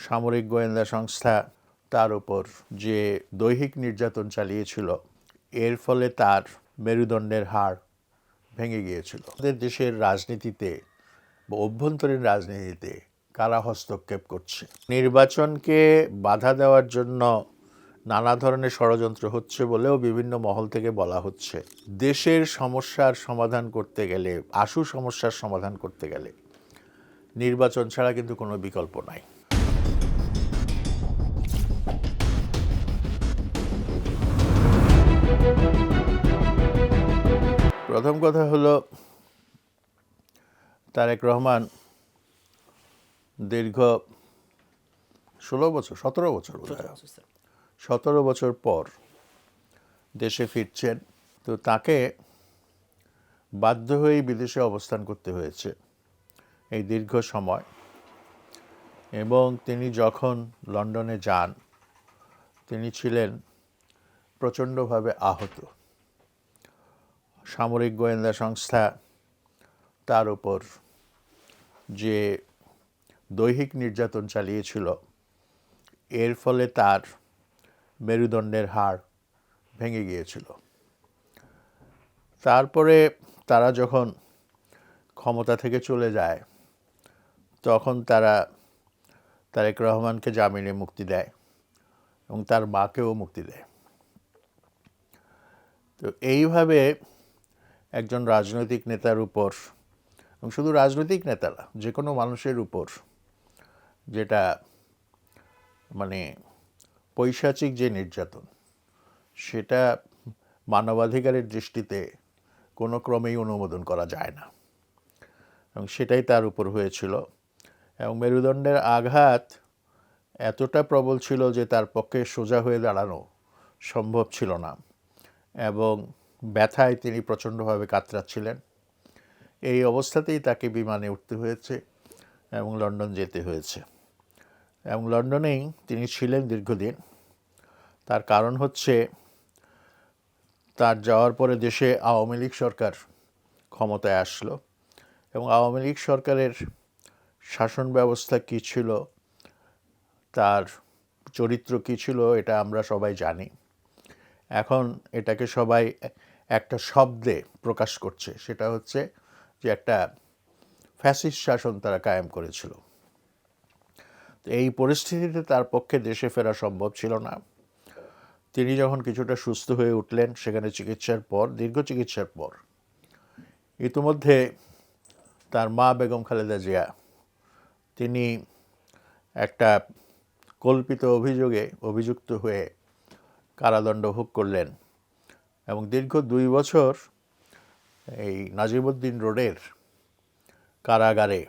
সামরিক গোয়েন্দা সংস্থা তার উপর যে দৈহিক নির্যাতন চালিয়েছিল, এর ফলে তার মেরুদণ্ডের হাড় ভেঙে গিয়েছিল। আমাদের দেশের রাজনীতিতে বা অভ্যন্তরীণ রাজনীতিতে কারা হস্তক্ষেপ করছে, নির্বাচনকে বাধা দেওয়ার জন্য নানা ধরনের ষড়যন্ত্র হচ্ছে বলেও বিভিন্ন মহল থেকে বলা হচ্ছে। দেশের সমস্যার সমাধান করতে গেলে, আশু সমস্যার সমাধান করতে গেলে নির্বাচন ছাড়া কিন্তু কোনো বিকল্প নাই। প্রথম কথা হলো, তারেক রহমান দীর্ঘ 17 বছর পর দেশে ফিরছেন। তো তাকে বাধ্য হয়েই বিদেশে অবস্থান করতে হয়েছে এই দীর্ঘ সময়। এবং তিনি যখন লন্ডনে যান, তিনি ছিলেন প্রচণ্ডভাবে আহত। সামরিক গোয়েন্দা সংস্থা তার উপর যে দৈহিক নির্যাতন চালিয়েছিল, এর ফলে তার মেরুদণ্ডের হাড় ভেঙে গিয়েছিল। তারপরে তারা যখন ক্ষমতা থেকে চলে যায়, তখন তারা তারেক রহমানকে জামিনে মুক্তি দেয় এবং তার মাকেও মুক্তি দেয়। তো এইভাবে একজন রাজনৈতিক নেতার উপর, এবং শুধু রাজনৈতিক নেতারা, যে কোনো মানুষের উপর যেটা মানে পৈশাচিক যে নির্যাতন, সেটা মানবাধিকারের দৃষ্টিতে কোনো ক্রমেই অনুমোদন করা যায় না, এবং সেটাই তার উপর হয়েছিল। এবং মেরুদণ্ডের আঘাত এতটা প্রবল ছিল যে তার পক্ষে সোজা হয়ে দাঁড়ানো সম্ভব ছিল না, এবং ব্যথায় তিনি প্রচণ্ডভাবে কাতরাচ্ছিলেন। এই অবস্থাতেই তাকে বিমানে উঠতে হয়েছে এবং লন্ডন যেতে হয়েছে, এবং লন্ডনেই তিনি ছিলেন দীর্ঘদিন। তার কারণ হচ্ছে, তার যাওয়ার পরে দেশে আওয়ামী লীগ সরকার ক্ষমতায় আসলো, এবং আওয়ামী লীগ সরকারের শাসন ব্যবস্থা কী ছিল, তার চরিত্র কী ছিল, এটা আমরা সবাই জানি। এখন এটাকে সবাই একটা শব্দে প্রকাশ করছে, সেটা হচ্ছে যে একটা ফ্যাসিস্ট শাসন তারা কায়েম করেছিল। তো এই পরিস্থিতিতে তার পক্ষে দেশে ফেরা সম্ভব ছিল না। তিনি যখন কিছুটা সুস্থ হয়ে উঠলেন, সেখানে চিকিৎসার পর, দীর্ঘ চিকিৎসার পর, ইতিমধ্যে তার মা বেগম খালেদা জিয়া, তিনি একটা কল্পিত অভিযোগে অভিযুক্ত হয়ে কারাদণ্ড ভোগ করলেন, এবং দীর্ঘ 2 বছর এই নাজিমউদ্দিন রোডের কারাগারে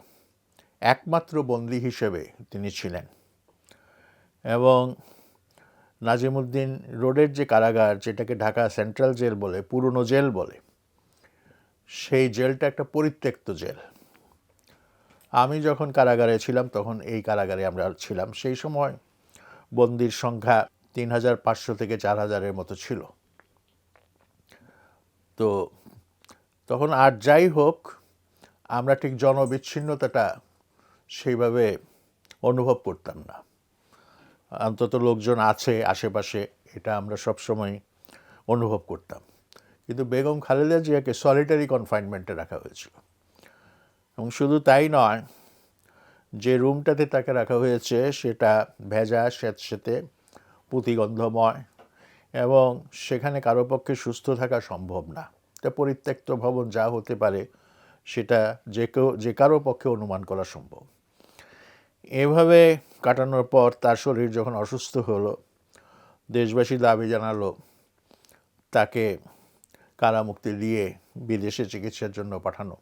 একমাত্র বন্দী হিসেবে তিনি ছিলেন। এবং নাজিমউদ্দিন রোডের যে কারাগার, যেটাকে ঢাকা সেন্ট্রাল জেল বলে, পুরনো জেল বলে, সেই জেলটা একটা পরিত্যক্ত জেল। আমি যখন কারাগারে ছিলাম, তখন এই কারাগারে আমরা ছিলাম। সেই সময় বন্দির সংখ্যা 3500 থেকে 4000-এর মতো ছিল। তো তখন আর যাই হোক, আমরা ঠিক জনবিচ্ছিন্নতাটা সেইভাবে অনুভব করতাম না। অন্তত লোকজন আছে আশেপাশে, এটা আমরা সবসময় অনুভব করতাম। কিন্তু বেগম খালেদা জিয়াকে সলিটারি কনফাইনমেন্টে রাখা হয়েছিল। এবং শুধু তাই নয়, যে রুমটাতে তাকে রাখা হয়েছে সেটা ভেজা, স্যাঁতসেঁতে, পুঁতিগন্ধময়, এবং সেখানে কারো পক্ষে সুস্থ থাকা সম্ভব না। এটা পরিত্যক্ত ভবন, যা হতে পারে সেটা যে কারো পক্ষে অনুমান করা সম্ভব। এভাবে কাটানোর পর তার শরীর যখন অসুস্থ হলো, দেশবাসী দাবি জানালো তাকে কারামুক্তি দিয়ে বিদেশে চিকিৎসার জন্য পাঠানো,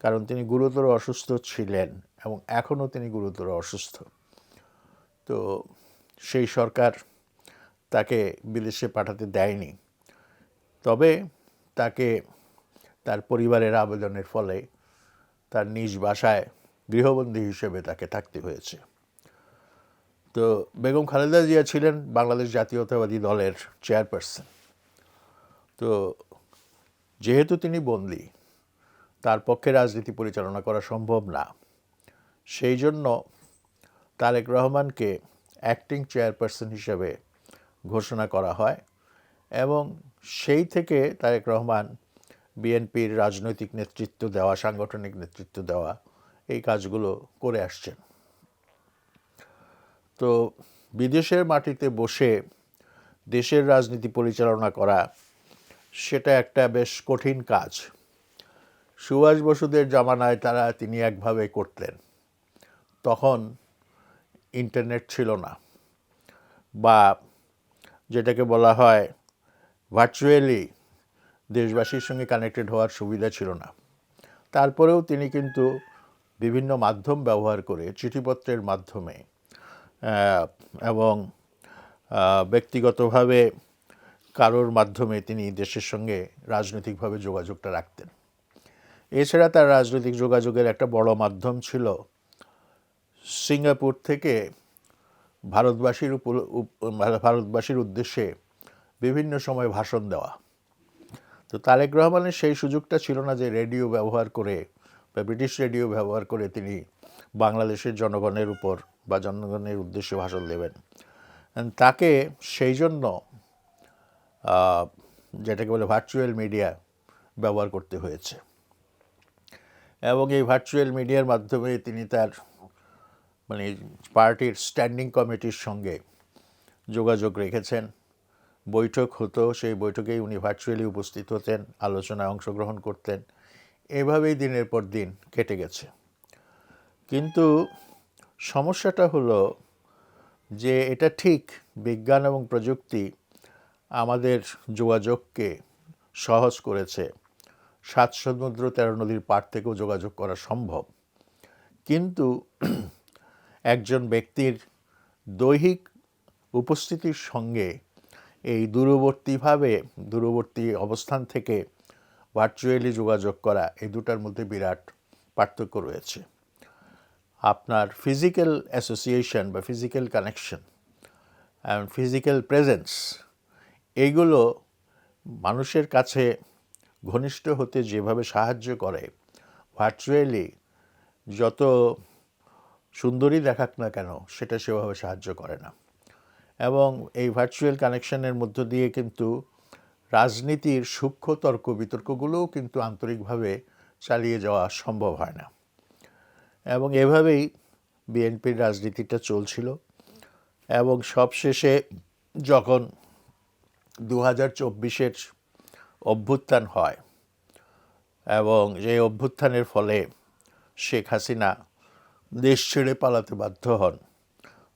কারণ তিনি গুরুতর অসুস্থ ছিলেন এবং এখনও তিনি গুরুতর অসুস্থ। তো সেই সরকার তাকে বিদেশে পাঠাতে দেয়নি। তবে তাকে তার পরিবারের আবেদনের ফলে তার নিজ বাসায় গৃহবন্দী হিসেবে তাকে থাকতে হয়েছে। তো বেগম খালেদা জিয়া ছিলেন বাংলাদেশ জাতীয়তাবাদী দলের চেয়ারপারসন। তো যেহেতু তিনি বন্দী, তার পক্ষে রাজনীতি পরিচালনা করা সম্ভব না, সেই জন্য তারেক রহমানকে অ্যাক্টিং চেয়ারপারসন হিসেবে ঘোষণা করা হয় এবং সেই থেকে তারেক রহমান বিএনপির রাজনৈতিক নেতৃত্ব দেওয়া, সাংগঠনিক নেতৃত্ব দেওয়া এই কাজগুলো করে আসছেন। তো বিদেশের মাটিতে বসে দেশের রাজনীতি পরিচালনা করা সেটা একটা বেশ কঠিন কাজ। সুভাষ বসুদের জামানায় তিনি একভাবে করতেন, তখন ইন্টারনেট ছিল না, বা যেটাকে বলা হয় ভার্চুয়ালি দেশবাসীর সঙ্গে কানেক্টেড হওয়ার সুবিধা ছিল না। তারপরেও তিনি কিন্তু বিভিন্ন মাধ্যম ব্যবহার করে, চিঠিপত্রের মাধ্যমে এবং ব্যক্তিগতভাবে কারোর মাধ্যমে তিনি দেশের সঙ্গে রাজনৈতিকভাবে যোগাযোগটা রাখতেন। এছাড়া তার রাজনৈতিক যোগাযোগের একটা বড় মাধ্যম ছিল সিঙ্গাপুর থেকে ভারতবাসীর উদ্দেশ্যে বিভিন্ন সময় ভাষণ দেওয়া। তো তারেক রহমানের সেই সুযোগটা ছিল না যে রেডিও ব্যবহার করে বা ব্রিটিশ রেডিও ব্যবহার করে তিনি বাংলাদেশের জনগণের উপর বা জনগণের উদ্দেশ্যে ভাষণ দেবেন। তাকে সেই জন্য যেটাকে বলে ভার্চুয়াল মিডিয়া ব্যবহার করতে হয়েছে এবং এই ভার্চুয়াল মিডিয়ার মাধ্যমে তিনি তার পার্টির স্ট্যান্ডিং কমিটির সঙ্গে যোগাযোগ রেখেছেন। বৈঠক হতো, সেই বৈঠকেই উনি ভার্চুয়ালি উপস্থিত হতেন, আলোচনায় অংশগ্রহণ করতেন। এভাবেই দিনের পর দিন কেটে গেছে। কিন্তু সমস্যাটা হলো যে এটা ঠিক বিজ্ঞান এবং প্রযুক্তি আমাদের যোগাযোগকে সহজ করেছে, 7 সমুদ্র 13 নদীর পার থেকেও যোগাযোগ করা সম্ভব, কিন্তু একজন ব্যক্তির দৈহিক উপস্থিতির সঙ্গে এই দূরবর্তী অবস্থান থেকে ভার্চুয়ালি যোগাযোগ করা, এই দুটার মধ্যে বিরাট পার্থক্য রয়েছে। আপনার ফিজিক্যাল অ্যাসোসিয়েশন বা physical connection and physical presence, এইগুলো মানুষের কাছে ঘনিষ্ঠ হতে যেভাবে সাহায্য করে, ভার্চুয়ালি যত সুন্দরী দেখাক না কেন সেটা সেভাবে সাহায্য করে না। এবং এই ভার্চুয়াল কানেকশনের মধ্য দিয়ে কিন্তু রাজনীতির সূক্ষ্ম তর্ক বিতর্কগুলোও কিন্তু আন্তরিকভাবে চালিয়ে যাওয়া সম্ভব হয় না। এবং এভাবেই বিএনপির রাজনীতিটা চলছিল এবং সবশেষে যখন 2024-এর অভ্যুত্থান হয় এবং যে অভ্যুত্থানের ফলে শেখ হাসিনা দেশ ছেড়ে পালাতে বাধ্য হন,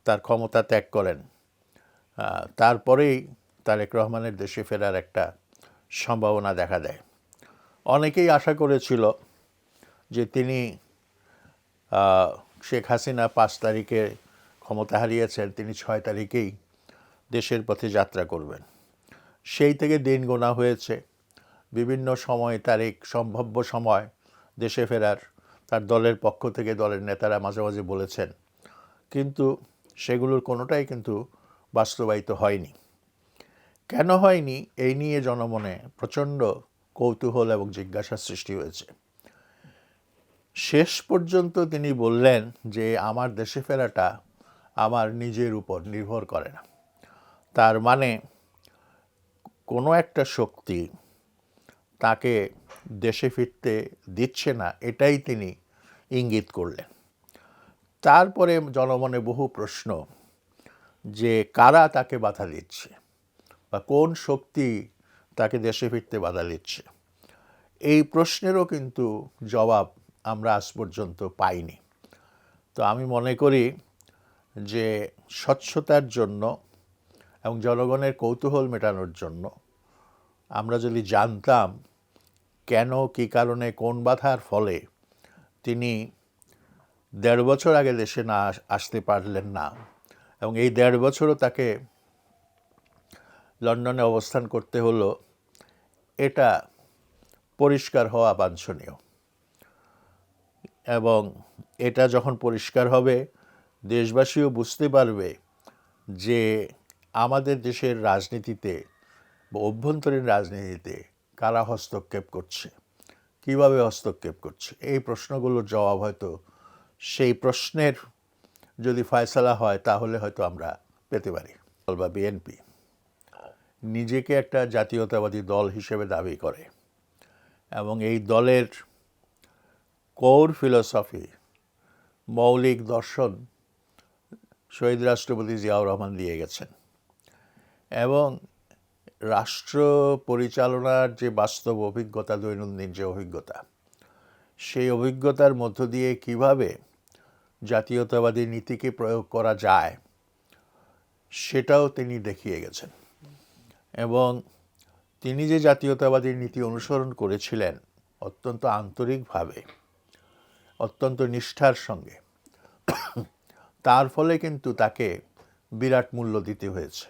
তার ক্ষমতা ত্যাগ করেন, তারপরেই তারেক রহমানের দেশে ফেরার একটা সম্ভাবনা দেখা দেয়। অনেকেই আশা করেছিল যে তিনি শেখ হাসিনা 5 তারিখে ক্ষমতা হারিয়েছেন, তিনি 6 তারিখেই দেশের পথে যাত্রা করবেন। সেই থেকে দিন গোনা হয়েছে, বিভিন্ন সময় তারিখ, সম্ভাব্য সময় দেশে ফেরার তার দলের পক্ষ থেকে দলের নেতারা মাঝে মাঝে বলেছেন, কিন্তু সেগুলোর কোনোটাই কিন্তু বাস্তবায়িত হয়নি। কেন হয়নি এই নিয়ে জনমনে প্রচণ্ড কৌতূহল এবং জিজ্ঞাসার সৃষ্টি হয়েছে। শেষ পর্যন্ত তিনি বললেন যে আমার দেশে ফেরাটা আমার নিজের উপর নির্ভর করে না। তার মানে কোনো একটা শক্তি তাকে দেশে ফিরতে দিচ্ছে না, এটাই তিনি ইঙ্গিত করলেন। তারপরে জনমনে বহু প্রশ্ন যে কারা তাকে বাধা দিচ্ছে বা কোন শক্তি তাকে দেশে ফিরতে বাধা দিচ্ছে। এই প্রশ্নেরও কিন্তু জবাব আমরা আজ পর্যন্ত পাইনি। তো আমি মনে করি যে স্বচ্ছতার জন্য এবং জনগণের কৌতূহল মেটানোর জন্য আমরা যদি জানতাম কেন, কী কারণে, কোন বাধার ফলে তিনি 1.5 বছর আগে দেশে না আসতে পারলেন না এবং এই 1.5 বছরও তাকে লন্ডনে অবস্থান করতে হলো, এটা পরিষ্কার হওয়া বাঞ্ছনীয়। এবং এটা যখন পরিষ্কার হবে, দেশবাসীও বুঝতে পারবে যে আমাদের দেশের রাজনীতিতে বা অভ্যন্তরীণ রাজনীতিতে কারা হস্তক্ষেপ করছে, কিভাবে হস্তক্ষেপ করছে। এই প্রশ্নগুলোর জবাব হয়তো সেই প্রশ্নের যদি ফয়সালা হয় তাহলে হয়তো আমরা পেতে পারি। বা বিএনপি নিজেকে একটা জাতীয়তাবাদী দল হিসেবে দাবি করে এবং এই দলের কোর ফিলসফি, মৌলিক দর্শন শহীদ রাষ্ট্রপতি জিয়াউর রহমান দিয়ে গেছেন এবং রাষ্ট্র পরিচালনার যে বাস্তব অভিজ্ঞতা, দৈনন্দিন যে অভিজ্ঞতা, সেই অভিজ্ঞতার মধ্য দিয়ে কিভাবে জাতীয়তাবাদী নীতিকে প্রয়োগ করা যায় সেটাও তিনি দেখিয়ে গেছেন। এবং তিনি যে জাতীয়তাবাদী নীতি অনুসরণ করেছিলেন অত্যন্ত আন্তরিকভাবে, অত্যন্ত নিষ্ঠার সঙ্গে, তার ফলে কিন্তু তাকে বিরাট মূল্য দিতে হয়েছে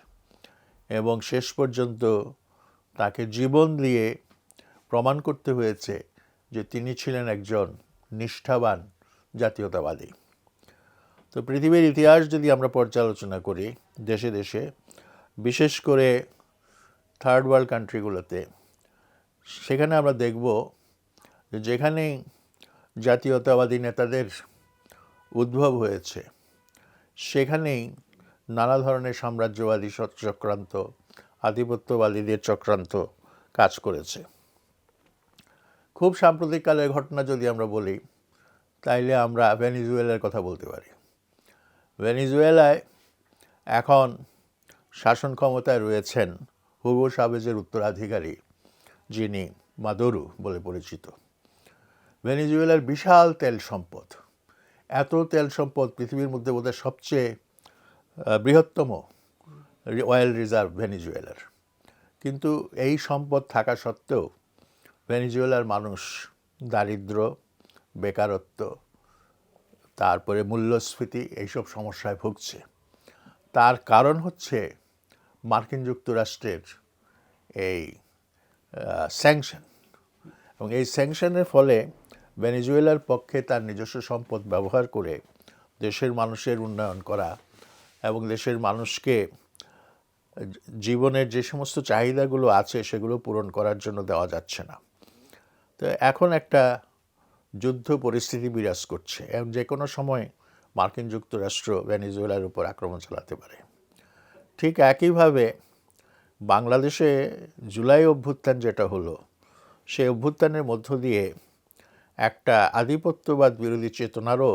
এবং শেষ পর্যন্ত তাকে জীবন দিয়ে প্রমাণ করতে হয়েছে যে তিনি ছিলেন একজন নিষ্ঠাবান জাতীয়তাবাদী। তো পৃথিবীর ইতিহাস যদি আমরা পর্যালোচনা করি দেশে দেশে, বিশেষ করে থার্ড ওয়ার্ল্ড কান্ট্রিগুলোতে, সেখানে আমরা দেখব যে যেখানেই জাতীয়তাবাদী নেতাদের উদ্ভব হয়েছে সেখানেই নানা ধরনের সাম্রাজ্যবাদী চক্রান্ত, আধিপত্যবাদীদের চক্রান্ত কাজ করেছে। খুব সাম্প্রতিককালের ঘটনা যদি আমরা বলি তাইলে আমরা ভেনিজুয়েলার কথা বলতে পারি। ভেনিজুয়েলায় এখন শাসন ক্ষমতায় রয়েছেন হুগো চাভেজের উত্তরাধিকারী, যিনি মাদুরো বলে পরিচিত। ভেনিজুয়েলার বিশাল তেল সম্পদ, এত তেল সম্পদ পৃথিবীর মধ্যে বোধহয় সবচেয়ে বৃহত্তম অয়েল রিজার্ভ ভেনিজুয়েলার। কিন্তু এই সম্পদ থাকা সত্ত্বেও ভেনিজুয়েলার মানুষ দারিদ্র, বেকারত্ব, তারপরে মূল্যস্ফীতি, এইসব সমস্যায় ভুগছে। তার কারণ হচ্ছে মার্কিন যুক্তরাষ্ট্রের এই স্যাংশন, এবং এই স্যাংশনের ফলে ভেনিজুয়েলার পক্ষে তার নিজস্ব সম্পদ ব্যবহার করে দেশের মানুষের উন্নয়ন করা এবং দেশের মানুষকে জীবনের যে সমস্ত চাহিদাগুলো আছে সেগুলো পূরণ করার জন্য দেওয়া যাচ্ছে না। তো এখন একটা যুদ্ধ পরিস্থিতি বিরাজ করছে এবং যে কোনো সময় মার্কিন যুক্তরাষ্ট্র ভেনিজুয়েলার উপর আক্রমণ চালাতে পারে। ঠিক একইভাবে বাংলাদেশে জুলাই অভ্যুত্থান যেটা হলো, সেই অভ্যুত্থানের মধ্য দিয়ে একটা আধিপত্যবাদ বিরোধী চেতনারও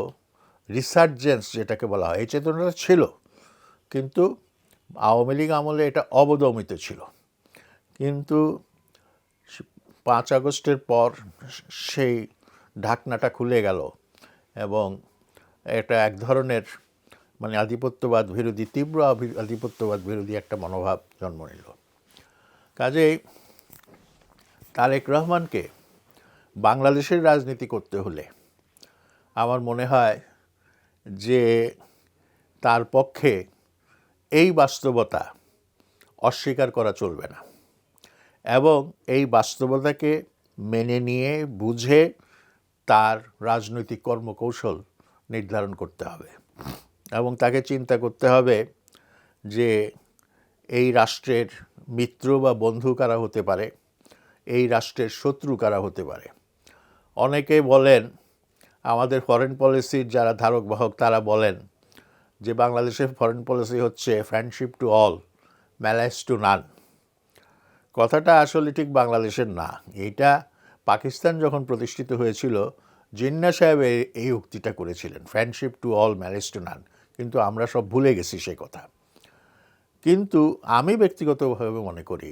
রিসার্জেন্স যেটাকে বলা হয়, এই চেতনাটা ছিল, কিন্তু আওয়ামী লীগ আমলে এটা অবদমিত ছিল। কিন্তু 5 আগস্টের পর সেই ঢাকনাটা খুলে গেল এবং এটা এক ধরনের মানে আধিপত্যবাদ বিরোধী, তীব্র আধিপত্যবাদ বিরোধী একটা মনোভাব জন্ম নিল। কাজেই তারেক রহমানকে বাংলাদেশের রাজনীতি করতে হলে আমার মনে হয় যে তার পক্ষে এই বাস্তবতা অস্বীকার করা চলবে না এবং এই বাস্তবতাকে মেনে নিয়ে বুঝে তার রাজনৈতিক কর্মকৌশল নির্ধারণ করতে হবে এবং তাকে চিন্তা করতে হবে যে এই রাষ্ট্রের মিত্র বা বন্ধু কারা হতে পারে, এই রাষ্ট্রের শত্রু কারা হতে পারে। অনেকে বলেন, আমাদের ফরেন পলিসির যারা ধারক বাহক তারা বলেন যে বাংলাদেশের ফরেন পলিসি হচ্ছে friendship to all, malice to none. কথাটা আসলে ঠিক বাংলাদেশের না। এইটা পাকিস্তান যখন প্রতিষ্ঠিত হয়েছিল জিন্নাহ সাহেব এই উক্তিটা করেছিলেন, friendship to all, malice to none, কিন্তু আমরা সব ভুলে গেছি সে কথা। কিন্তু আমি ব্যক্তিগতভাবে মনে করি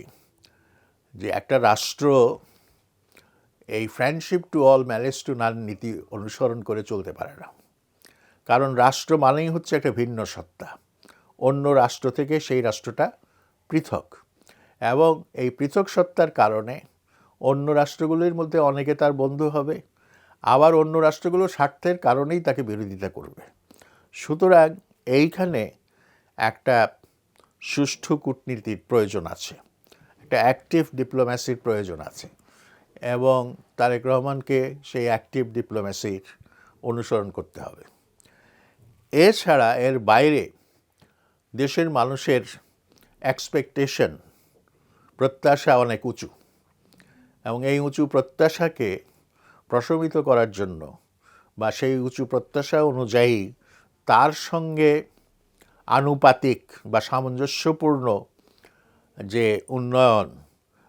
যে একটা রাষ্ট্র এই friendship to all, malice to none নীতি অনুসরণ করে চলতে পারে না। কারণ রাষ্ট্র মানেই হচ্ছে একটা ভিন্ন সত্তা, অন্য রাষ্ট্র থেকে সেই রাষ্ট্রটা পৃথক, এবং এই পৃথক সত্তার কারণে অন্য রাষ্ট্রগুলির মধ্যে অনেকে তার বন্ধু হবে, আবার অন্য রাষ্ট্রগুলোর স্বার্থের কারণেই তাকে বিরোধিতা করবে। সুতরাং এইখানে একটা সুষ্ঠু কূটনীতির প্রয়োজন আছে, একটা অ্যাক্টিভ ডিপ্লোম্যাসির প্রয়োজন আছে এবং তারেক রহমানকে সেই অ্যাক্টিভ ডিপ্লোম্যাসির অনুসরণ করতে হবে। এছাড়া এর বাইরে দেশের মানুষের এক্সপেকটেশন, প্রত্যাশা অনেক উঁচু এবং এই উঁচু প্রত্যাশাকে প্রশমিত করার জন্য বা সেই উঁচু প্রত্যাশা অনুযায়ী তার সঙ্গে আনুপাতিক বা সামঞ্জস্যপূর্ণ যে উন্নয়ন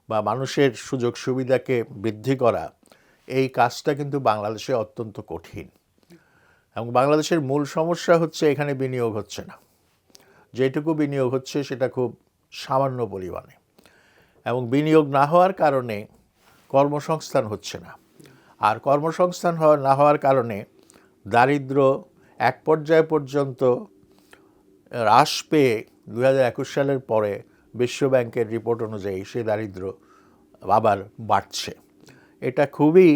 বা মানুষের সুযোগ সুবিধাকে বৃদ্ধি করা, এই কাজটা কিন্তু বাংলাদেশে অত্যন্ত কঠিন। এবং বাংলাদেশের মূল সমস্যা হচ্ছে এখানে বিনিয়োগ হচ্ছে না। যেটুকু বিনিয়োগ হচ্ছে সেটা খুব সামান্য পরিমাণে, এবং বিনিয়োগ না হওয়ার কারণে কর্মসংস্থান হচ্ছে না। আর কর্মসংস্থান না হওয়ার কারণে দারিদ্র এক পর্যায় পর্যন্ত হ্রাস পেয়ে 2021 সালের পরে বিশ্বব্যাংকের রিপোর্ট অনুযায়ী সে দারিদ্র আবার বাড়ছে। এটা খুবই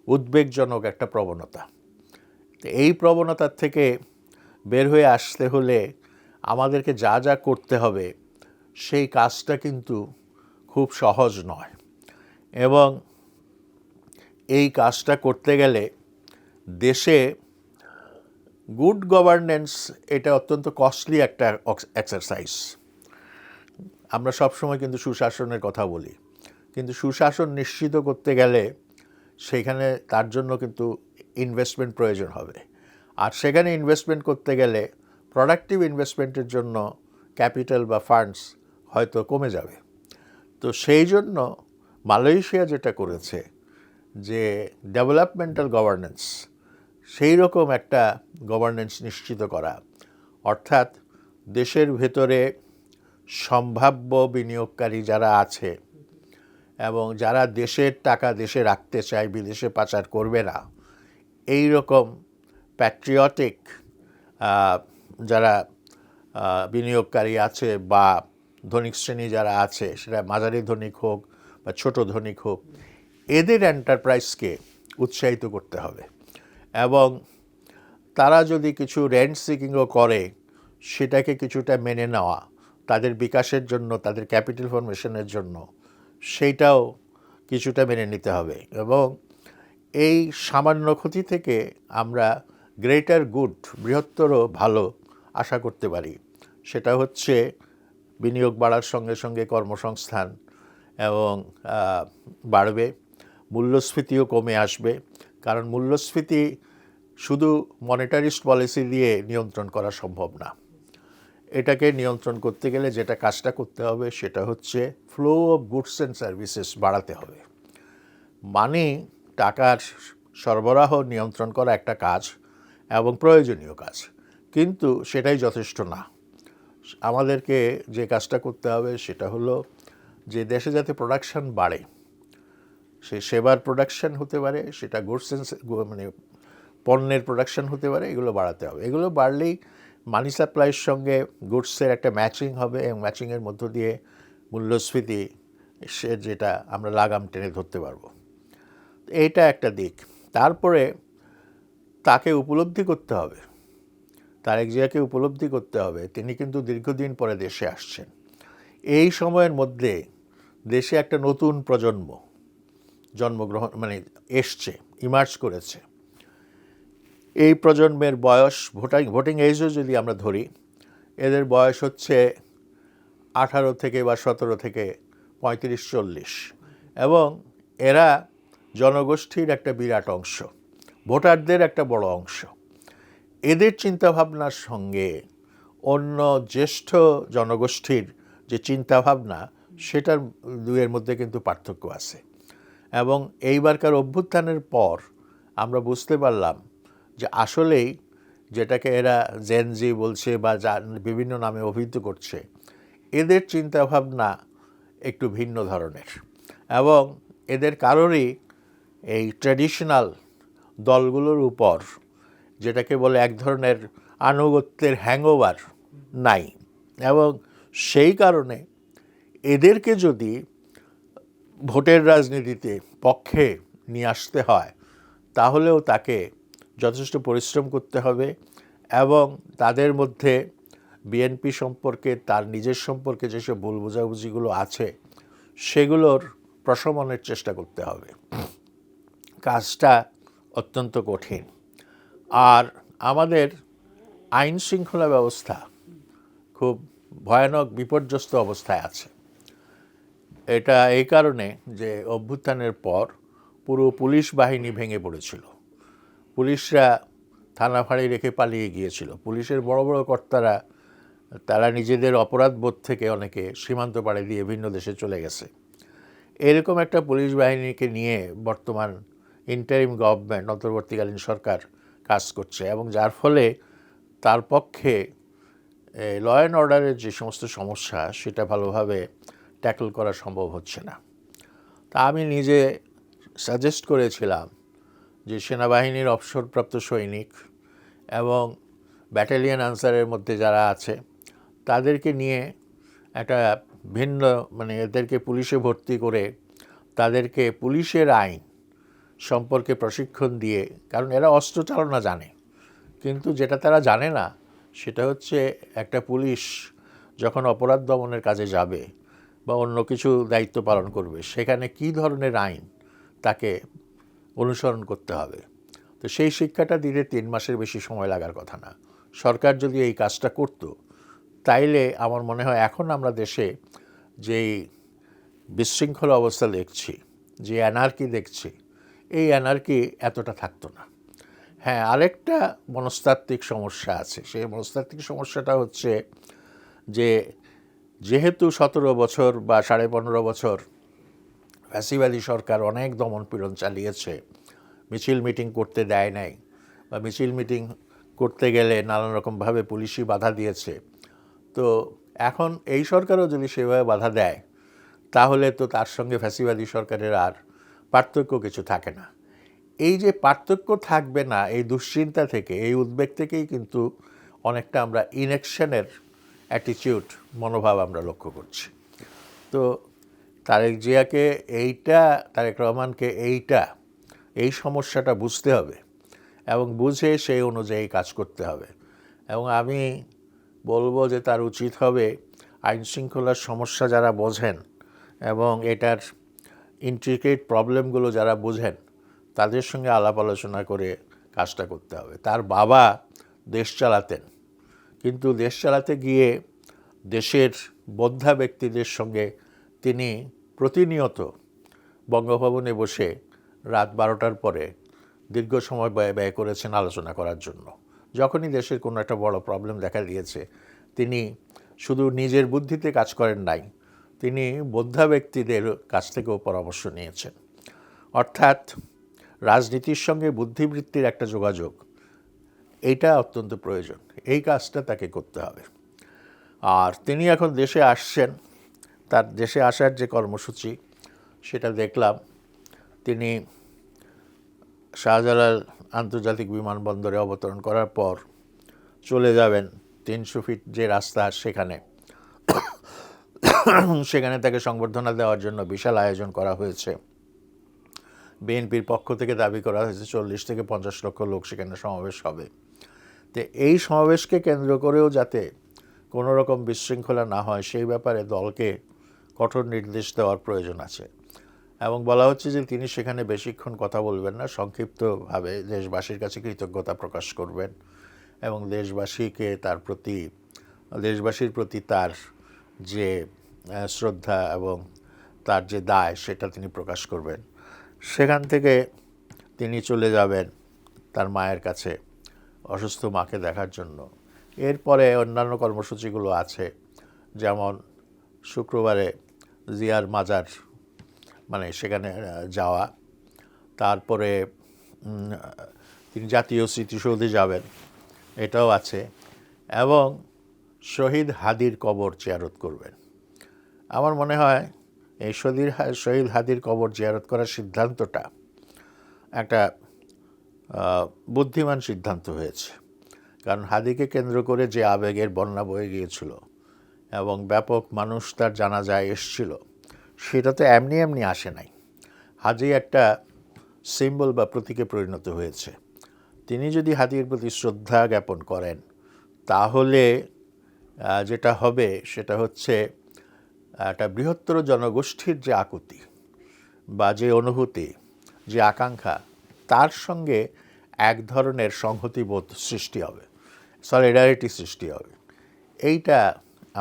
উদ্বেগজনক একটা প্রবণতা। এই প্রবণতার থেকে বের হয়ে আসতে হলে আমাদেরকে যা যা করতে হবে সেই কাজটা কিন্তু খুব সহজ নয়, এবং এই কাজটা করতে গেলে দেশে গুড গভর্নেন্স এটা অত্যন্ত কস্টলি একটা এক্সারসাইজ। আমরা সবসময় কিন্তু সুশাসনের কথা বলি, কিন্তু সুশাসন নিশ্চিত করতে গেলে সেখানে তার জন্য কিন্তু ইনভেস্টমেন্ট প্রয়োজন হবে। আর সেখানে ইনভেস্টমেন্ট করতে গেলে প্রোডাক্টিভ ইনভেস্টমেন্টের জন্য ক্যাপিটাল বা ফান্ডস হয়তো কমে যাবে। তো সেই জন্য মালয়েশিয়া যেটা করেছে যে ডেভেলপমেন্টাল গভর্নেন্স, সেই রকম একটা গভর্নেন্স নিশ্চিত করা, অর্থাৎ দেশের ভেতরে সম্ভাব্য বিনিয়োগকারী যারা আছে এবং যারা দেশের টাকা দেশে রাখতে চায়, বিদেশে পাচার করবে না, এই রকম প্যাট্রিয়টিক যারা বিনিয়োগকারী আছে বা ধনিক শ্রেণী যারা আছে, সেটা মাঝারি ধনিক হোক বা ছোট ধনিক হোক, এদের এন্টারপ্রাইজকে উৎসাহিত করতে হবে। এবং তারা যদি কিছু রেন্ট সিকিংও করে, সেটাকে কিছুটা মেনে নেওয়া, তাদের বিকাশের জন্য, তাদের ক্যাপিটাল ফর্মেশনের জন্য, সেইটাও কিছুটা মেনে নিতে হবে। এবং এই সামান্য ক্ষতি থেকে আমরা গ্রেটার গুড, বৃহত্তর ভালো আশা করতে পারি। সেটা হচ্ছে বিনিয়োগ বাড়ার সঙ্গে সঙ্গে কর্মসংস্থান এবং বাড়বে, মূল্যস্ফীতিও কমে আসবে। কারণ মূল্যস্ফীতি শুধু মনিটারিস্ট পলিসি দিয়ে নিয়ন্ত্রণ করা সম্ভব না। এটাকে নিয়ন্ত্রণ করতে গেলে যেটা কাজটা করতে হবে সেটা হচ্ছে flow of goods and services বাড়াতে হবে। মানে টাকার সরবরাহ নিয়ন্ত্রণ করা একটা কাজ এবং প্রয়োজনীয় কাজ, কিন্তু সেটাই যথেষ্ট না। আমাদেরকে যে কাজটা করতে হবে সেটা হলো যে দেশে যাতে প্রোডাকশন বাড়ে, সে সেবার প্রোডাকশন হতে পারে, সেটা গুডস মানে পণ্যের প্রোডাকশন হতে পারে, এগুলো বাড়াতে হবে। এগুলো বাড়লেই মানি সাপ্লাইয়ের সঙ্গে গুডসের একটা ম্যাচিং হবে, এবং ম্যাচিংয়ের মধ্য দিয়ে মূল্যস্ফীতি সে যেটা আমরা লাগাম টেনে ধরতে পারবো। এইটা একটা দিক। তারপরে তাকে উপলব্ধি করতে হবে, তারেক জিয়াকে উপলব্ধি করতে হবে তিনি কিন্তু দীর্ঘদিন পরে দেশে আসছেন। এই সময়ের মধ্যে দেশে একটা নতুন প্রজন্ম জন্মগ্রহণ মানে এসছে, ইমার্জ করেছে। এই প্রজন্মের বয়স, ভোটিং এজও যদি আমরা ধরি, এদের বয়স হচ্ছে 18 থেকে বা 17 থেকে 35-40, এবং এরা জনগোষ্ঠীর একটা বিরাট অংশ, ভোটারদের একটা বড় অংশ। এদের চিন্তাভাবনার সঙ্গে অন্য জ্যেষ্ঠ জনগোষ্ঠীর যে চিন্তাভাবনা, সেটার দুয়ের মধ্যে কিন্তু পার্থক্য আছে। এবং এইবারকার অভ্যুত্থানের পর আমরা বুঝতে পারলাম যে আসলেই যেটাকে এরা জেনজি বলছে বা বিভিন্ন নামে অভিহিত করছে, এদের চিন্তাভাবনা একটু ভিন্ন ধরনের, এবং এদের কারোরই এই ট্র্যাডিশনাল দলগুলোর উপর যেটাকে বলে এক ধরনের আনুগত্যের হ্যাংওভার নাই। এবং সেই কারণে এদেরকে যদি ভোটের রাজনীতিতে পক্ষে নিয়ে আসতে হয়, তাহলেও তাকে যথেষ্ট পরিশ্রম করতে হবে, এবং তাদের মধ্যে বিএনপি সম্পর্কে, তার নিজের সম্পর্কে যেসব ভুল বোঝাবুঝিগুলো আছে, সেগুলোর প্রশমনের চেষ্টা করতে হবে। কাজটা অত্যন্ত কঠিন। আর আমাদের আইন শৃঙ্খলা ব্যবস্থা খুব ভয়ানক বিপর্যস্ত অবস্থায় আছে। এটা এই কারণে যে অভ্যুত্থানের পর পুরো পুলিশ বাহিনী ভেঙে পড়েছিল। পুলিশরা থানা ফাঁড়ি রেখে পালিয়ে গিয়েছিল। পুলিশের বড় বড় কর্তারা তারা নিজেদের অপরাধ বোধ থেকে অনেকে সীমান্ত পাড়ি দিয়ে ভিন্ন দেশে চলে গেছে। এরকম একটা পুলিশ বাহিনীকে নিয়ে বর্তমান ইন্টারিম গভর্নমেন্ট, অন্তর্বর্তীকালীন সরকার কাজ করছে, এবং যার ফলে তার পক্ষে ল অ্যান্ড অর্ডারের যে সমস্ত সমস্যা সেটা ভালোভাবে ট্যাকল করা সম্ভব হচ্ছে না। তা আমি নিজে সাজেস্ট করেছিলাম যে সেনাবাহিনীর অবসরপ্রাপ্ত সৈনিক এবং ব্যাটালিয়ন আনসারের মধ্যে যারা আছে তাদেরকে নিয়ে একটা ভিন্ন, মানে এদেরকে পুলিশে ভর্তি করে তাদেরকে পুলিশের আইন সম্পর্কে প্রশিক্ষণ দিয়ে, কারণ এরা অস্ত্র চালনা জানে, কিন্তু যেটা তারা জানে না সেটা হচ্ছে একটা পুলিশ যখন অপরাধ দমনের কাজে যাবে বা অন্য কিছু দায়িত্ব পালন করবে সেখানে কী ধরনের আইন তাকে অনুসরণ করতে হবে। তো সেই শিক্ষাটা দিতে 3 মাসের বেশি সময় লাগার কথা না। সরকার যদি এই কাজটা করত তাইলে আমার মনে হয় এখন আমরা দেশে যেই বিশৃঙ্খল অবস্থা দেখছি, যে অ্যানার্কি দেখছি, এই অ্যানার্কি এতটা থাকতো না। হ্যাঁ, আরেকটা মনস্তাত্ত্বিক সমস্যা আছে। সেই মনস্তাত্ত্বিক সমস্যাটা হচ্ছে যে যেহেতু 17 বছর বা 15.5 বছর ফ্যাসিবাদী সরকার অনেক দমনপীড়ন চালিয়েছে, মিছিল মিটিং করতে দেয় নাই, বা মিছিল মিটিং করতে গেলে নানান রকমভাবে পুলিশি বাধা দিয়েছে, তো এখন এই সরকারও যদি সেভাবে বাধা দেয় তাহলে তো তার সঙ্গে ফ্যাসিবাদী সরকারের আর পার্থক্য কিছু থাকে না। এই যে পার্থক্য থাকবে না, এই দুশ্চিন্তা থেকে, এই উদ্বেগ থেকেই কিন্তু অনেকটা আমরা ইনেকশনের অ্যাটিটিউড, মনোভাব আমরা লক্ষ্য করছি। তো তারেক রহমানকে এই সমস্যাটা বুঝতে হবে এবং বুঝে সেই অনুযায়ী কাজ করতে হবে। এবং আমি বলবো যে তার উচিত হবে আইনশৃঙ্খলার সমস্যা যারা বোঝেন এবং এটার ইন্ট্রিকেট প্রবলেমগুলো যারা বোঝেন তাদের সঙ্গে আলাপ আলোচনা করে কাজটা করতে হবে। তার বাবা দেশ চালাতেন, কিন্তু দেশ চালাতে গিয়ে দেশের বোদ্ধা ব্যক্তিদের সঙ্গে তিনি প্রতিনিয়ত বঙ্গভবনে বসে রাত 12টার পরে দীর্ঘ সময় ব্যয় করেছেন আলোচনা করার জন্য। যখনই দেশের কোনো একটা বড় প্রবলেম দেখা দিয়েছে তিনি শুধু নিজের বুদ্ধিতে কাজ করেন নাই, তিনি বোদ্ধা ব্যক্তিদের কাছ থেকেও পরামর্শ নিয়েছেন। অর্থাৎ রাজনীতির সঙ্গে বুদ্ধিবৃত্তির একটা যোগাযোগ, এইটা অত্যন্ত প্রয়োজন। এই কাজটা তাকে করতে হবে। আর তিনি এখন দেশে আসছেন, তার দেশে আসার যে কর্মসূচি সেটা দেখলাম। তিনি শাহজালাল আন্তর্জাতিক বিমানবন্দরে অবতরণ করার পর চলে যাবেন 300 ফিট যে রাস্তা সেখানে তাকে সংবর্ধনা দেওয়ার জন্য বিশাল আয়োজন করা হয়েছে। বিএনপির পক্ষ থেকে দাবি করা হয়েছে 40 থেকে 50 লক্ষ লোক সেখানে সমাবেশ হবে। তো এই সমাবেশকে কেন্দ্র করেও যাতে কোনো রকম বিশৃঙ্খলা না হয় সেই ব্যাপারে দলকে কঠোর নির্দেশ দেওয়ার প্রয়োজন আছে। এবং বলা হচ্ছে যে তিনি সেখানে বেশিক্ষণ কথা বলবেন না, সংক্ষিপ্তভাবে দেশবাসীর কাছে কৃতজ্ঞতা প্রকাশ করবেন এবং দেশবাসীর প্রতি তার যে শ্রদ্ধা এবং তার যে দায় সেটা তিনি প্রকাশ করবেন। সেখান থেকে তিনি চলে যাবেন তার মায়ের কাছে অসুস্থ মাকে দেখার জন্য। এরপরে অন্যান্য কর্মসূচিগুলো আছে, যেমন শুক্রবারে জিয়ার মাজার, মানে সেখানে যাওয়া, তারপরে তিনি জাতীয় স্মৃতিসৌধে যাবেন, এটাও আছে, এবং শহীদ হাদির কবর জিয়ারত করবেন। আমার মনে হয় এই শহীদ হাদির কবর জিয়ারত করার সিদ্ধান্তটা একটা বুদ্ধিমান সিদ্ধান্ত হয়েছে, কারণ হাদিকে কেন্দ্র করে যে আবেগের বন্যা বয়ে গিয়েছিল এবং ব্যাপক মানুষ তার জানাজায় এসেছিল, সেটা তো এমনি এমনি আসে নাই। হাদি একটা সিম্বল বা প্রতীকে পরিণত হয়েছে। তিনি যদি হাদির প্রতি শ্রদ্ধা জ্ঞাপন করেন তাহলে যেটা হবে সেটা হচ্ছে একটা বৃহত্তর জনগোষ্ঠীর যে আকুতি বা যে অনুভূতি, যে আকাঙ্ক্ষা, তার সঙ্গে এক ধরনের সংহতিবোধ সৃষ্টি হবে, সলিডারিটি সৃষ্টি হবে। এইটা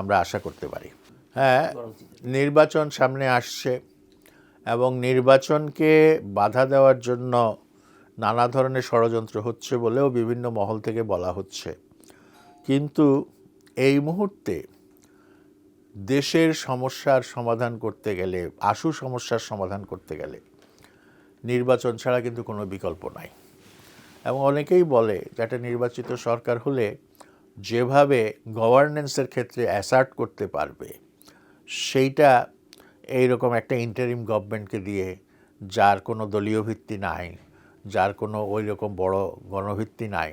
আমরা আশা করতে পারি। হ্যাঁ, নির্বাচন সামনে আসছে এবং নির্বাচনকে বাধা দেওয়ার জন্য নানা ধরনের ষড়যন্ত্র হচ্ছে বলেও বিভিন্ন মহল থেকে বলা হচ্ছে। কিন্তু এই মুহূর্তে দেশের সমস্যার সমাধান করতে গেলে, আশু সমস্যার সমাধান করতে গেলে নির্বাচন ছাড়া কিন্তু কোনো বিকল্প নাই। এবং অনেকেই বলে যে একটা নির্বাচিত সরকার হলে যেভাবে গভর্নেন্সের ক্ষেত্রে অ্যাসার্ট করতে পারবে, সেইটা এইরকম একটা ইন্টারিম গভর্নমেন্টকে দিয়ে, যার কোনো দলীয় ভিত্তি নাই, যার কোনো ওই রকম বড় গণভিত্তি নাই,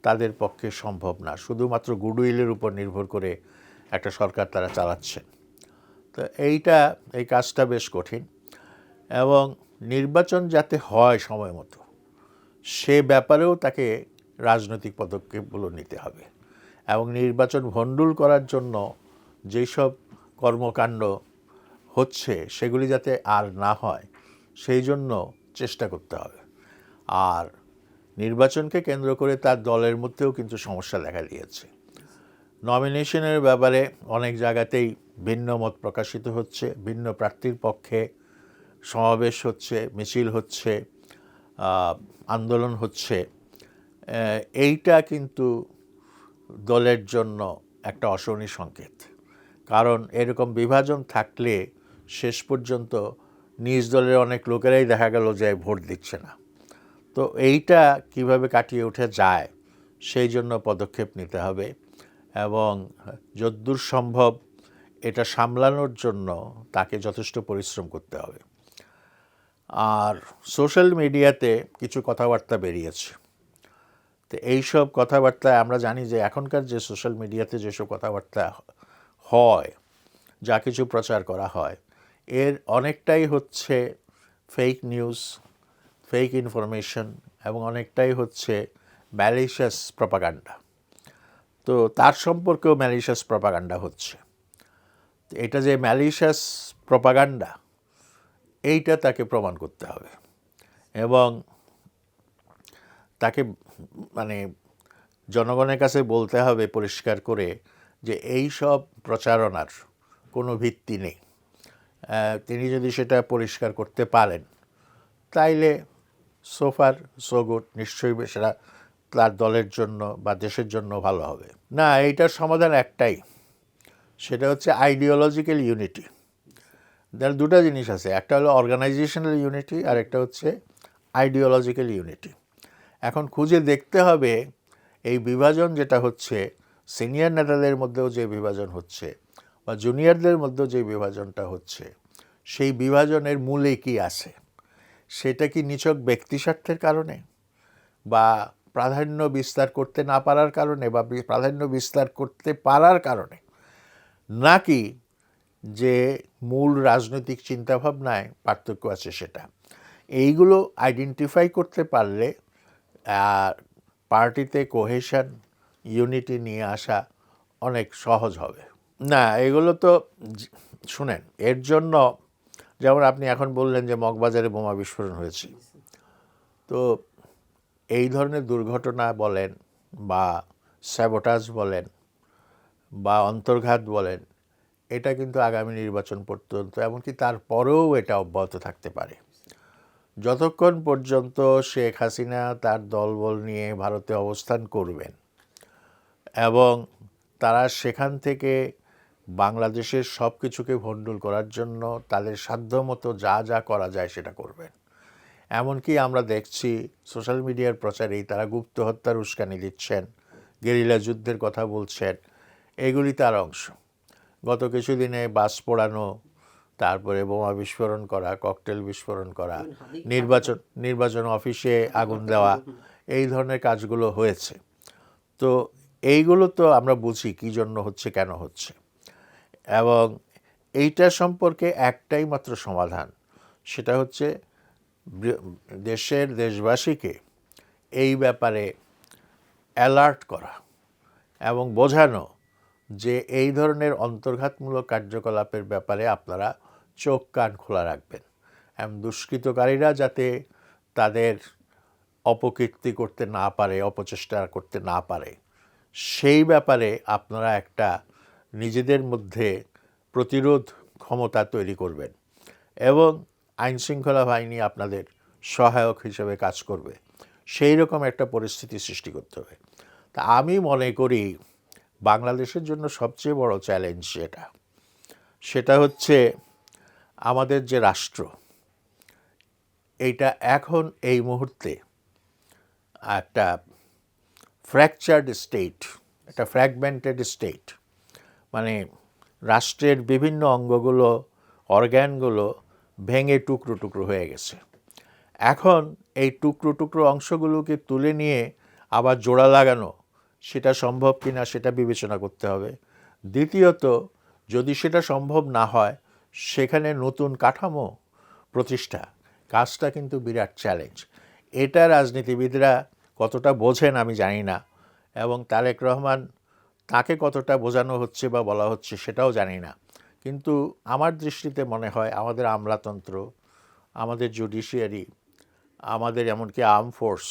তাদের পক্ষে সম্ভব না। শুধুমাত্র গুডউইলের উপর নির্ভর করে একটা সরকার তারা চালাচ্ছেন। তো এই কাজটা বেশ কঠিন, এবং নির্বাচন যাতে হয় সময় মতো, সে ব্যাপারেও তাকে রাজনৈতিক পদক্ষেপগুলো নিতে হবে। এবং নির্বাচন ভণ্ডুল করার জন্য যেসব কর্মকাণ্ড হচ্ছে সেগুলি যাতে আর না হয়, সেই জন্য চেষ্টা করতে হবে। আর নির্বাচনকে কেন্দ্র করে তার দলের মধ্যেও কিন্তু সমস্যা দেখা দিয়েছে। নমিনেশনের ব্যাপারে অনেক জায়গাতেই ভিন্ন মত প্রকাশিত হচ্ছে, ভিন্ন প্রার্থীর পক্ষে সমাবেশ হচ্ছে, মিছিল হচ্ছে, আন্দোলন হচ্ছে। এইটা কিন্তু দলের জন্য একটা অশনি সংকেত। কারণ এরকম বিভাজন থাকলে শেষ পর্যন্ত নিজ দলের অনেক লোকেরাই দেখা গেল যে ভোট দিচ্ছে না। তো এইটা কিভাবে কাটিয়ে ওঠা যায়, সেই জন্য পদক্ষেপ নিতে হবে, এবং যদ্দূর সম্ভব এটা সামলানোর জন্য তাকে যথেষ্ট পরিশ্রম করতে হবে। আর সোশ্যাল মিডিয়াতে কিছু কথাবার্তা বেরিয়েছে। তো এইসব কথাবার্তায় আমরা জানি যে এখনকার যে সোশ্যাল মিডিয়াতে যেসব কথাবার্তা হয়, যা কিছু প্রচার করা হয়, এর অনেকটাই হচ্ছে ফেক নিউজ, ফেক ইনফরমেশন, এবং অনেকটাই হচ্ছে ম্যালিশিয়াস প্রপাগান্ডা। তো তার সম্পর্কেও ম্যালিশিয়াস প্রপাগান্ডা হচ্ছে। এটা যে ম্যালিশিয়াস প্রপাগান্ডা, এইটা তাকে প্রমাণ করতে হবে, এবং তাকে মানে জনগণের কাছে বলতে হবে পরিষ্কার করে যে এই সব প্রচারণার কোনো ভিত্তি নেই। তিনি যদি সেটা পরিষ্কার করতে পারেন, তাইলে সোফার সো গুড, নিশ্চয়ই সেটা তার দলের জন্য বা দেশের জন্য ভালো হবে। না, এইটার সমাধান একটাই, সেটা হচ্ছে আইডিওলজিক্যাল ইউনিটি। তার দুটো জিনিস আছে, একটা হলো অর্গানাইজেশনাল ইউনিটি, আর একটা হচ্ছে আইডিওলজিক্যাল ইউনিটি। এখন খুঁজে দেখতে হবে এই বিভাজন যেটা হচ্ছে, সিনিয়র নেতাদের মধ্যেও যে বিভাজন হচ্ছে বা জুনিয়রদের মধ্যেও যে বিভাজনটা হচ্ছে, সেই বিভাজনের মূলে কি আছে? সেটা কি নিছক ব্যক্তিস্বার্থের কারণে, বা প্রাধান্য বিস্তার করতে না পারার কারণে, বা প্রাধান্য বিস্তার করতে পারার কারণে, নাকি যে মূল রাজনৈতিক চিন্তাভাবনায় পার্থক্য আছে সেটা? এইগুলো আইডেন্টিফাই করতে পারলে পার্টিতে কোহেশন, ইউনিটি নিয়ে আসা অনেক সহজ হবে। না, এগুলো তো শুনেন, এর জন্য যেমন আপনি এখন বললেন যে মগবাজারে বোমা বিস্ফোরণ হয়েছে, তো এই ধরনের দুর্ঘটনা বলেন বা স্যাবোটাজ বলেন বা অন্তর্ঘাত বলেন, এটা কিন্তু আগামী নির্বাচন পর্যন্ত, এমনকি তারপরেও এটা অব্যাহত থাকতে পারে। যতক্ষণ পর্যন্ত শেখ হাসিনা তার দলবল নিয়ে ভারতে অবস্থান করবেন এবং তারা সেখান থেকে বাংলাদেশের সব কিছুকে ভণ্ডুল করার জন্য তাদের সাধ্যমতো যা যা করা যায় সেটা করবেন। এমনকি আমরা দেখছি সোশ্যাল মিডিয়ার প্রচারেই তারা গুপ্ত হত্যার উস্কানি দিচ্ছেন, গেরিলা যুদ্ধের কথা বলছেন, এগুলি তার অংশ। গত কিছুদিনে বাস পোড়ানো, তারপরে বোমা বিস্ফোরণ করা, ককটেল বিস্ফোরণ করা, নির্বাচন অফিসে আগুন দেওয়া, এই ধরনের কাজগুলো হয়েছে। তো এইগুলো তো আমরা বুঝি কী জন্য হচ্ছে, কেন হচ্ছে, এবং এইটা সম্পর্কে একটাই মাত্র সমাধান, সেটা হচ্ছে দেশবাসীকে এই ব্যাপারে অ্যালার্ট করা এবং বোঝানো যে এই ধরনের অন্তর্ঘাতমূলক কার্যকলাপের ব্যাপারে আপনারা চোখ কান খোলা রাখবেন, এবং দুষ্কৃতকারীরা যাতে তাদের অপকীর্তি করতে না পারে, অপচেষ্টা করতে না পারে, সেই ব্যাপারে আপনারা একটা নিজেদের মধ্যে প্রতিরোধ ক্ষমতা তৈরি করবেন, এবং আইনশৃঙ্খলা বাহিনী আপনাদের সহায়ক হিসেবে কাজ করবে। সেই রকম একটা পরিস্থিতি সৃষ্টি করতে হবে। তা আমি মনে করি বাংলাদেশের জন্য সবচেয়ে বড় চ্যালেঞ্জ সেটা হচ্ছে আমাদের যে রাষ্ট্র, এইটা এখন এই মুহূর্তে একটা ফ্র্যাকচার্ড স্টেট, একটা ফ্র্যাগমেন্টেড স্টেট, মানে রাষ্ট্রের বিভিন্ন অঙ্গগুলো, অর্গ্যানগুলো ভেঙে টুকরো টুকরো হয়ে গেছে। এখন এই টুকরো টুকরো অংশগুলোকে তুলে নিয়ে আবার জোড়া লাগানো সেটা সম্ভব কিনা সেটা বিবেচনা করতে হবে। দ্বিতীয়ত, যদি সেটা সম্ভব না হয়, সেখানে নতুন কাঠামো প্রতিষ্ঠা, কাজটা কিন্তু বিরাট চ্যালেঞ্জ। এটা রাজনীতিবিদরা কতটা বোঝেন আমি জানি না, এবং তারেক রহমান তাকে কতটা বোঝানো হচ্ছে বা বলা হচ্ছে সেটাও জানি না। কিন্তু আমার দৃষ্টিতে মনে হয় আমাদের আমলাতন্ত্র, আমাদের জুডিশিয়ারি, আমাদের এমনকি আর্ম ফোর্স,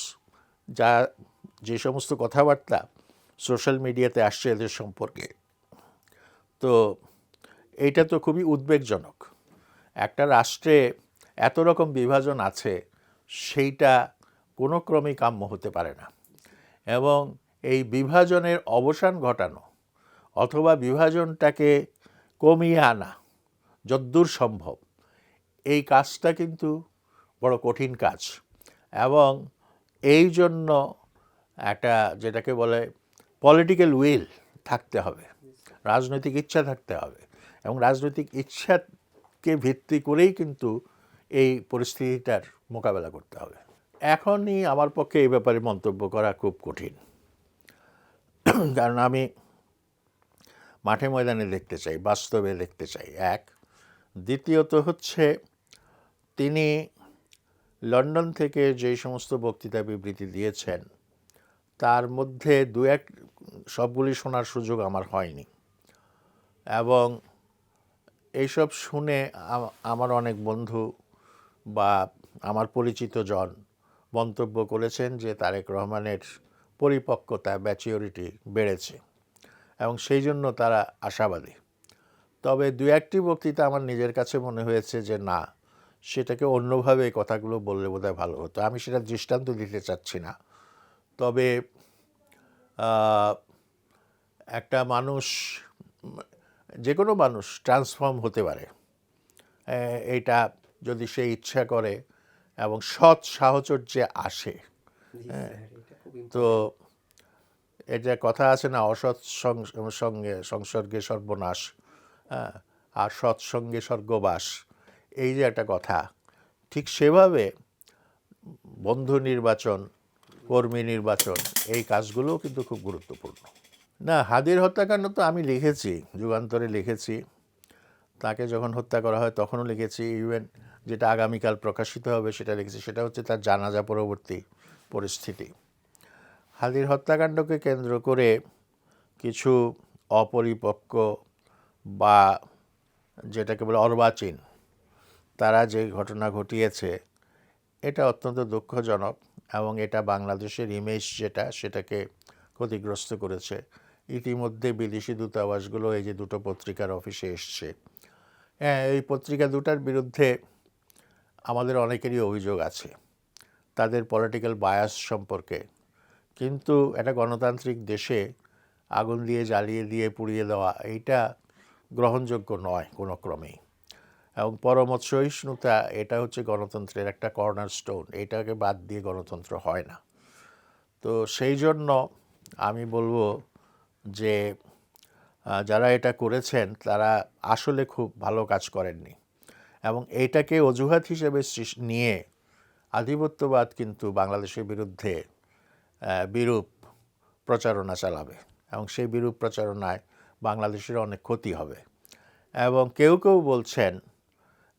যে সমস্ত কথাবার্তা সোশ্যাল মিডিয়াতে আসছে এদের সম্পর্কে, তো এইটা তো খুবই উদ্বেগজনক। একটা রাষ্ট্রে এত রকম বিভাজন আছে, সেইটা কোনো ক্রমেই কাম্য হতে পারে না। এবং এই বিভাজনের অবসান ঘটানো অথবা বিভাজনটাকে কমিয়ে আনা যদ্দূর সম্ভব, এই কাজটা কিন্তু বড় কঠিন কাজ। এবং এই জন্য একটা যেটাকে বলে পলিটিক্যাল উইল থাকতে হবে, রাজনৈতিক ইচ্ছা থাকতে হবে, এবং রাজনৈতিক ইচ্ছাকে ভিত্তি করেই কিন্তু এই পরিস্থিতিটার মোকাবেলা করতে হবে। এখনই আমার পক্ষে এই ব্যাপারে মন্তব্য করা খুব কঠিন, কারণ আমি মাঠে ময়দানে দেখতে চাই, বাস্তবে দেখতে চাই, এক। দ্বিতীয়ত হচ্ছে, তিনি লন্ডন থেকে যেই সমস্ত বক্তৃতা বিবৃতি দিয়েছেন তার মধ্যে সবগুলি শোনার সুযোগ আমার হয়নি, এবং এইসব শুনে আমার অনেক বন্ধু বা আমার পরিচিত জন মন্তব্য করেছেন যে তারেক রহমানের পরিপক্কতা, ম্যাচিওরিটি বেড়েছে, এবং সেই জন্য তারা আশাবাদী। তবে একটি বক্তৃতা আমার নিজের কাছে মনে হয়েছে যে না, সেটাকে অন্যভাবে এই কথাগুলো বললে বোধহয় ভালো হতো। আমি সেটা দৃষ্টান্ত দিতে চাচ্ছি না, তবে একটা মানুষ, যে কোনো মানুষ ট্রান্সফর্ম হতে পারে, এইটা যদি সে ইচ্ছা করে এবং সৎ সাহচর্যে আসে। তো এটা কথা আছে না, অসৎ সঙ্গে সংসর্গে সর্বনাশ, আর সৎসঙ্গে স্বর্গবাস, এই যে একটা কথা, ঠিক সেভাবে বন্ধু নির্বাচন, কর্মী নির্বাচন, এই কাজগুলোও কিন্তু খুব গুরুত্বপূর্ণ। না, হাদির হত্যাকাণ্ড তো আমি লিখেছি, যুগান্তরে লিখেছি, তাকে যখন হত্যা করা হয় তখনও লিখেছি, ইভেন যেটা আগামীকাল প্রকাশিত হবে সেটা লিখেছি, সেটা হচ্ছে তার জানাজা পরবর্তী পরিস্থিতি। হাদির হত্যাকাণ্ডকে কেন্দ্র করে কিছু অপরিপক্ক বা যেটাকে বলে অর্বাচীন, তারা যে ঘটনা ঘটিয়েছে, এটা অত্যন্ত দুঃখজনক, এবং এটা বাংলাদেশের ইমেজ সেটাকে ক্ষতিগ্রস্ত করেছে। ইতিমধ্যে বিদেশি দূতাবাসগুলো এই যে দুটো পত্রিকার অফিসে এসছে, এই পত্রিকা দুটার বিরুদ্ধে আমাদের অনেকেরই অভিযোগ আছে তাদের পলিটিক্যাল বায়াস সম্পর্কে। কিন্তু একটা গণতান্ত্রিক দেশে আগুন দিয়ে, জ্বালিয়ে দিয়ে, পুড়িয়ে দেওয়া, এইটা গ্রহণযোগ্য নয় কোনো ক্রমেই। এবং পরমত সহিষ্ণুতা, এটা হচ্ছে গণতন্ত্রের একটা কর্নারস্টোন, এটাকে বাদ দিয়ে গণতন্ত্র হয় না। তো সেই জন্য আমি বলবো যে যারা এটা করেছেন তারা আসলে খুব ভালো কাজ করেননি, এবং এইটাকে অজুহাত হিসেবে নিয়ে আধিপত্যবাদ কিন্তু বাংলাদেশের বিরুদ্ধে বিরূপ প্রচারণা চালাবে, এবং সেই বিরূপ প্রচারণায় বাংলাদেশের অনেক ক্ষতি হবে। এবং কেউ কেউ বলছেন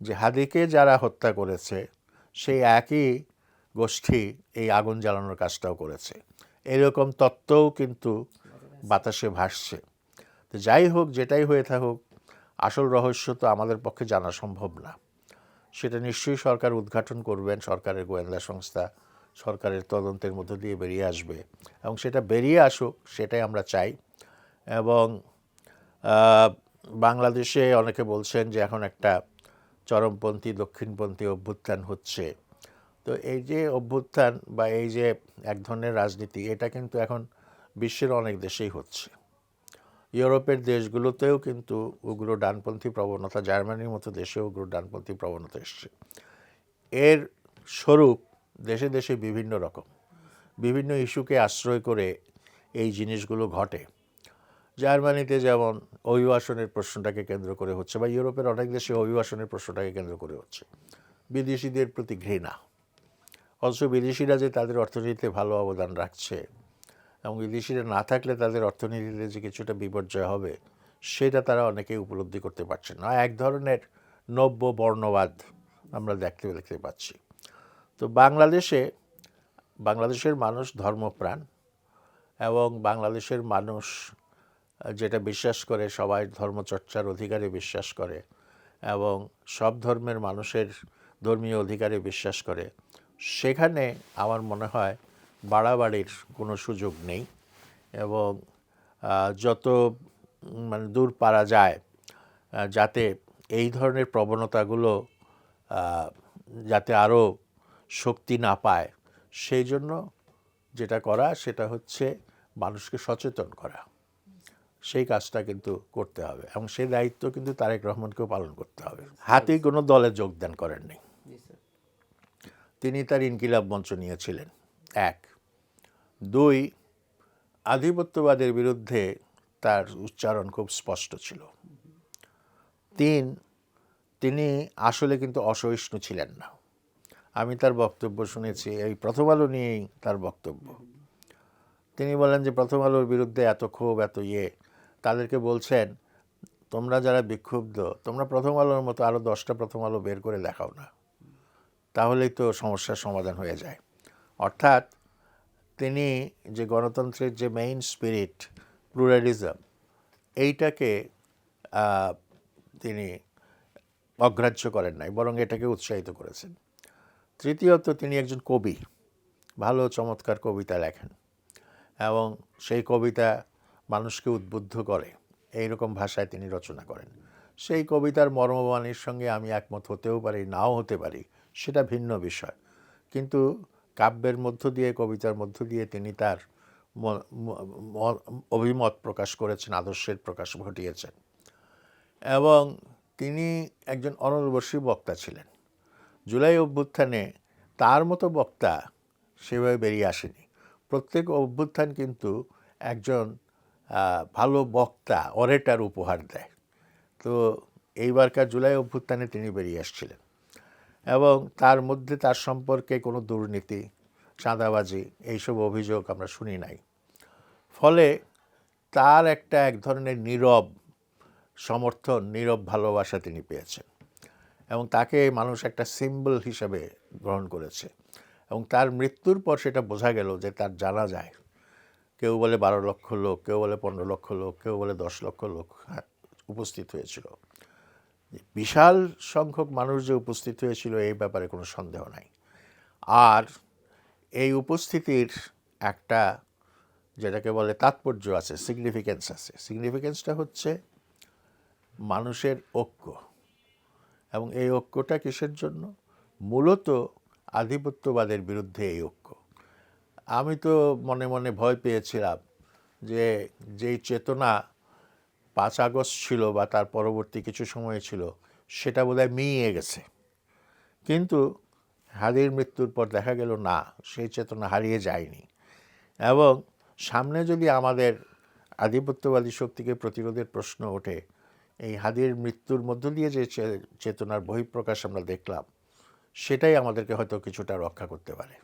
যে হাদিকে যারা হত্যা করেছে সেই একই গোষ্ঠী এই আগুন জ্বালানোর কাজটাও করেছে, এরকম তত্ত্বও কিন্তু বাতাসে ভাসছে। তো যাই হোক, যেটাই হয়ে থাকুক, আসল রহস্য তো আমাদের পক্ষে জানা সম্ভব না, সেটা নিশ্চয়ই সরকার উদ্ঘাটন করবেন, সরকারের গোয়েন্দা সংস্থা সরকারের তদন্তের মধ্য দিয়ে বেরিয়ে আসবে, এবং সেটা বেরিয়ে আসুক সেটাই আমরা চাই। এবং বাংলাদেশে অনেকে বলছেন যে এখন একটা চরমপন্থী দক্ষিণপন্থী অভ্যুত্থান হচ্ছে, তো এই যে অভ্যুত্থান বা এই যে এক ধরনের রাজনীতি, এটা কিন্তু এখন বিশ্বের অনেক দেশেই হচ্ছে। ইউরোপের দেশগুলোতেও কিন্তু উগ্র ডানপন্থী প্রবণতা, জার্মানির মতো দেশেও উগ্র ডানপন্থী প্রবণতা এসছে। এর স্বরূপ দেশে দেশে বিভিন্ন রকম, বিভিন্ন ইস্যুকে আশ্রয় করে এই জিনিসগুলো ঘটে। জার্মানিতে যেমন অভিবাসনের প্রশ্নটাকে কেন্দ্র করে হচ্ছে, বা ইউরোপের অনেক দেশে অভিবাসনের প্রশ্নটাকে কেন্দ্র করে হচ্ছে বিদেশিদের প্রতি ঘৃণা। অথচ বিদেশিরা যে তাদের অর্থনীতিতে ভালো অবদান রাখছে এবং বিদেশিরা না থাকলে তাদের অর্থনীতিতে যে কিছুটা বিপর্যয় হবে, সেটা তারা অনেকেই উপলব্ধি করতে পারছে না। এক ধরনের নব্য বর্ণবাদ আমরা দেখতে পাচ্ছি। তো বাংলাদেশের মানুষ ধর্মপ্রাণ, এবং বাংলাদেশের মানুষ যেটা বিশ্বাস করে, সবাই ধর্মচর্চার অধিকারে বিশ্বাস করে এবং সব ধর্মের মানুষের ধর্মীয় অধিকারে বিশ্বাস করে। সেখানে আমার মনে হয় বাড়াবাড়ির কোনো সুযোগ নেই, এবং যত মানে দূর পারা যায় যাতে এই ধরনের প্রবণতাগুলো যাতে আরও শক্তি না পায়, সেই জন্য যেটা করা সেটা হচ্ছে মানুষকে সচেতন করা। সেই কাজটা কিন্তু করতে হবে, এবং সেই দায়িত্ব কিন্তু তারেক রহমানকেও পালন করতে হবে। হাতি কোনো দলে যোগদান করেননি, তিনি তার ইনকিলাব মঞ্চ নিয়েছিলেন। 1, 2, আধিপত্যবাদের বিরুদ্ধে তার উচ্চারণ খুব স্পষ্ট ছিল। 3, তিনি আসলে কিন্তু অসহিষ্ণু ছিলেন না। আমি তার বক্তব্য শুনেছি, এই প্রথম আলো নিয়েই তার বক্তব্য। তিনি বলেন যে প্রথম আলোর বিরুদ্ধে এত ক্ষোভ, এত তাদেরকে বলছেন, তোমরা যারা বিক্ষুব্ধ, তোমরা প্রথম আলোর মতো আরও 10টা প্রথম আলো বের করে দেখাও না, তাহলেই তো সমস্যার সমাধান হয়ে যায়। অর্থাৎ তিনি যে গণতন্ত্রের যে মেইন স্পিরিট, প্লুরালিজম, এইটাকে তিনি অগ্রাহ্য করেন নাই, বরং এটাকে উৎসাহিত করেছেন। তৃতীয়ত, তিনি একজন কবি, ভালো চমৎকার কবিতা লেখেন, এবং সেই কবিতা মানুষকে উদ্বুদ্ধ করে, এইরকম ভাষায় তিনি রচনা করেন। সেই কবিতার মর্মবাণীর সঙ্গে আমি একমত হতেও পারি, নাও হতে পারি, সেটা ভিন্ন বিষয়। কিন্তু কাব্যের মধ্য দিয়ে, কবিতার মধ্য দিয়ে তিনি তার অভিমত প্রকাশ করেছেন, আদর্শের প্রকাশ ঘটিয়েছেন, এবং তিনি একজন অনলবর্ষী বক্তা ছিলেন। জুলাই অভ্যুত্থানে তার মতো বক্তা সেভাবে বেরিয়ে আসেনি। প্রত্যেক অভ্যুত্থান কিন্তু একজন ভালো বক্তা, অরেটার উপহার দেয়। তো এইবারকার জুলাই অভ্যুত্থানে তিনি বেরিয়ে আসছিলেন, এবং তার মধ্যে তার সম্পর্কে কোনো দুর্নীতি, চাঁদাবাজি, এইসব অভিযোগ আমরা শুনি নাই। ফলে তার এক ধরনের নীরব সমর্থন, নীরব ভালোবাসা তিনি পেয়েছেন, এবং তাকে মানুষ একটা সিম্বল হিসাবে গ্রহণ করেছে। এবং তার মৃত্যুর পর সেটা বোঝা গেল যে তার জানাজায় কেউ বলে 12 লক্ষ লোক, কেউ বলে 15 লক্ষ লোক, কেউ বলে 10 লক্ষ লোক উপস্থিত হয়েছিল। বিশাল সংখ্যক মানুষ যে উপস্থিত হয়েছিল, এই ব্যাপারে কোনো সন্দেহ নাই। আর এই উপস্থিতির একটা যেটাকে বলে তাৎপর্য আছে, সিগনিফিক্যান্স আছে। সিগনিফিক্যান্সটা হচ্ছে মানুষের ঐক্য, এবং এই ঐক্যটা কিসের জন্য? মূলত আধিপত্যবাদের বিরুদ্ধে এই ঐক্য। আমি তো মনে মনে ভয় পেয়েছিলাম যে যেই চেতনা 5 আগস্ট ছিল বা তার পরবর্তী কিছু সময় ছিল, সেটা বোধহয় মিইয়ে গেছে। কিন্তু হাদির মৃত্যুর পর দেখা গেল না, সেই চেতনা হারিয়ে যায়নি। এবং সামনে যদি আমাদের আধিপত্যবাদী শক্তিকে প্রতিরোধের প্রশ্ন ওঠে, এই হাদির মৃত্যুর মধ্য দিয়ে যে চেতনার বহিঃপ্রকাশ আমরা দেখলাম, সেটাই আমাদেরকে হয়তো কিছুটা রক্ষা করতে পারে।